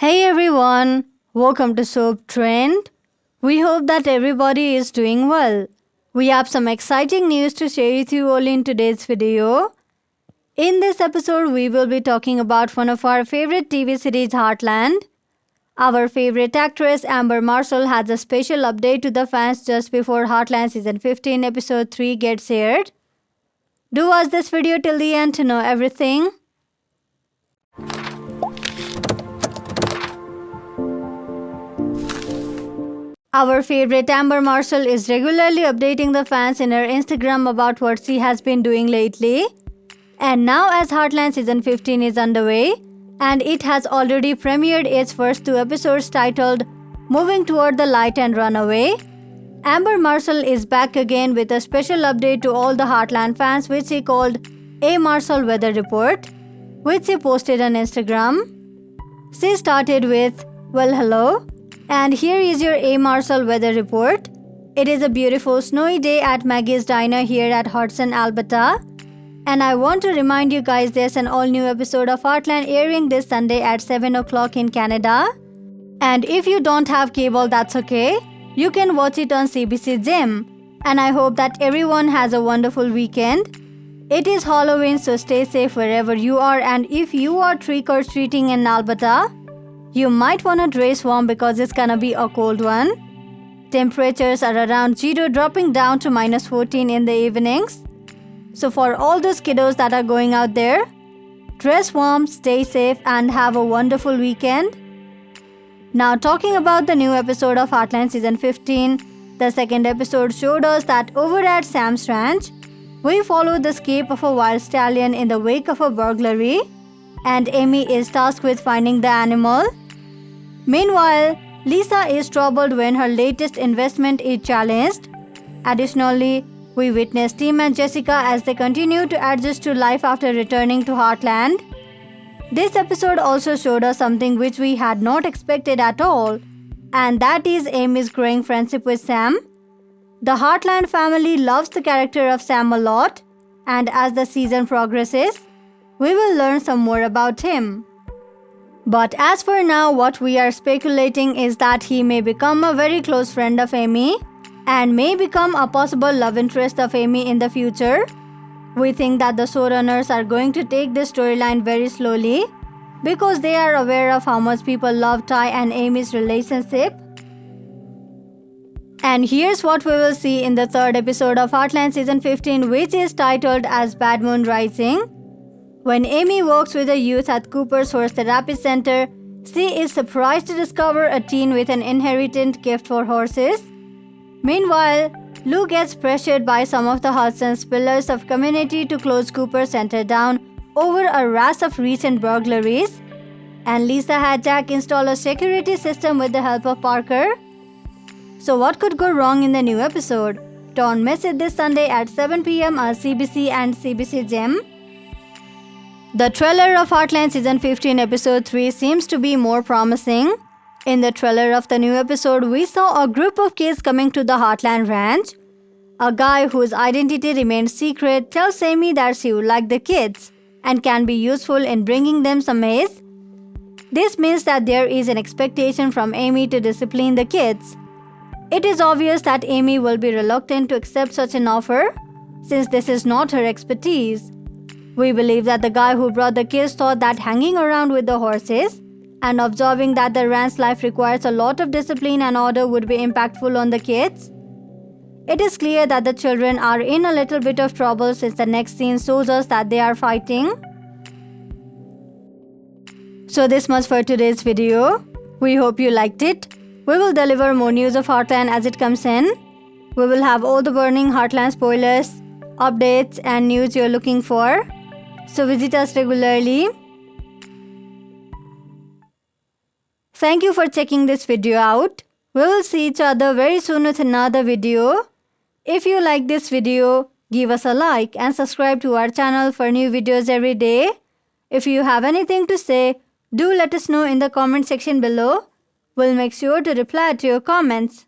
Hey everyone, welcome to Soap Trend. We hope that everybody is doing well. We have some exciting news to share with you all in today's video. In this episode, we will be talking about one of our favorite TV series, Heartland. Our favorite actress Amber Marshall has a special update to the fans just before Heartland Season 15 Episode 3 gets aired. Do watch this video till the end to know everything. Our favorite Amber Marshall is regularly updating the fans in her Instagram about what she has been doing lately. And now as Heartland Season 15 is underway, and it has already premiered its first 2 episodes titled Moving Toward the Light and Runaway, Amber Marshall is back again with a special update to all the Heartland fans which she called A Marshall Weather Report, which she posted on Instagram. She started with, "Well, hello. And here is your A Marshall weather report. It is a beautiful snowy day at Maggie's Diner here at Hudson, Alberta. And I want to remind you guys there's an all-new episode of Heartland airing this Sunday at 7 o'clock in Canada. And if you don't have cable, that's okay. You can watch it on CBC Gem. And I hope that everyone has a wonderful weekend. It is Halloween, so stay safe wherever you are. And if you are trick-or-treating in Alberta, you might want to dress warm because it's gonna be a cold one. Temperatures are around 0, dropping down to -14 in the evenings. So for all those kiddos that are going out there, dress warm, stay safe, and have a wonderful weekend. Now talking about the new episode of Heartland Season 15, the second episode showed us that over at Sam's Ranch, we follow the escape of a wild stallion in the wake of a burglary, and Amy is tasked with finding the animal. Meanwhile, Lisa is troubled when her latest investment is challenged. Additionally, we witness Tim and Jessica as they continue to adjust to life after returning to Heartland. This episode also showed us something which we had not expected at all, and that is Amy's growing friendship with Sam. The Heartland family loves the character of Sam a lot, and as the season progresses, we will learn some more about him. But as for now, what we are speculating is that he may become a very close friend of Amy and may become a possible love interest of Amy in the future. We think that the showrunners are going to take this storyline very slowly because they are aware of how much people love Ty and Amy's relationship. And here's what we will see in the third episode of Heartland Season 15, which is titled as Bad Moon Rising. When Amy works with the youth at Cooper's Horse Therapy Center, she is surprised to discover a teen with an inherited gift for horses. Meanwhile, Lou gets pressured by some of the Hudson's pillars of community to close Cooper Center down over a rash of recent burglaries. And Lisa had Jack install a security system with the help of Parker. So what could go wrong in the new episode? Don't miss it this Sunday at 7 p.m. on CBC and CBC Gem. The trailer of Heartland Season 15 Episode 3 seems to be more promising. In the trailer of the new episode, we saw a group of kids coming to the Heartland Ranch. A guy whose identity remains secret tells Amy that she would like the kids and can be useful in bringing them some maize. This means that there is an expectation from Amy to discipline the kids. It is obvious that Amy will be reluctant to accept such an offer since this is not her expertise. We believe that the guy who brought the kids thought that hanging around with the horses and observing that the ranch life requires a lot of discipline and order would be impactful on the kids. It is clear that the children are in a little bit of trouble since the next scene shows us that they are fighting. So this much for today's video. We hope you liked it. We will deliver more news of Heartland as it comes in. We will have all the burning Heartland spoilers, updates and news you're looking for. So visit us regularly. Thank you for checking this video out. We will see each other very soon with another video. If you like this video, give us a like and subscribe to our channel for new videos every day. If you have anything to say, do let us know in the comment section below. We'll make sure to reply to your comments.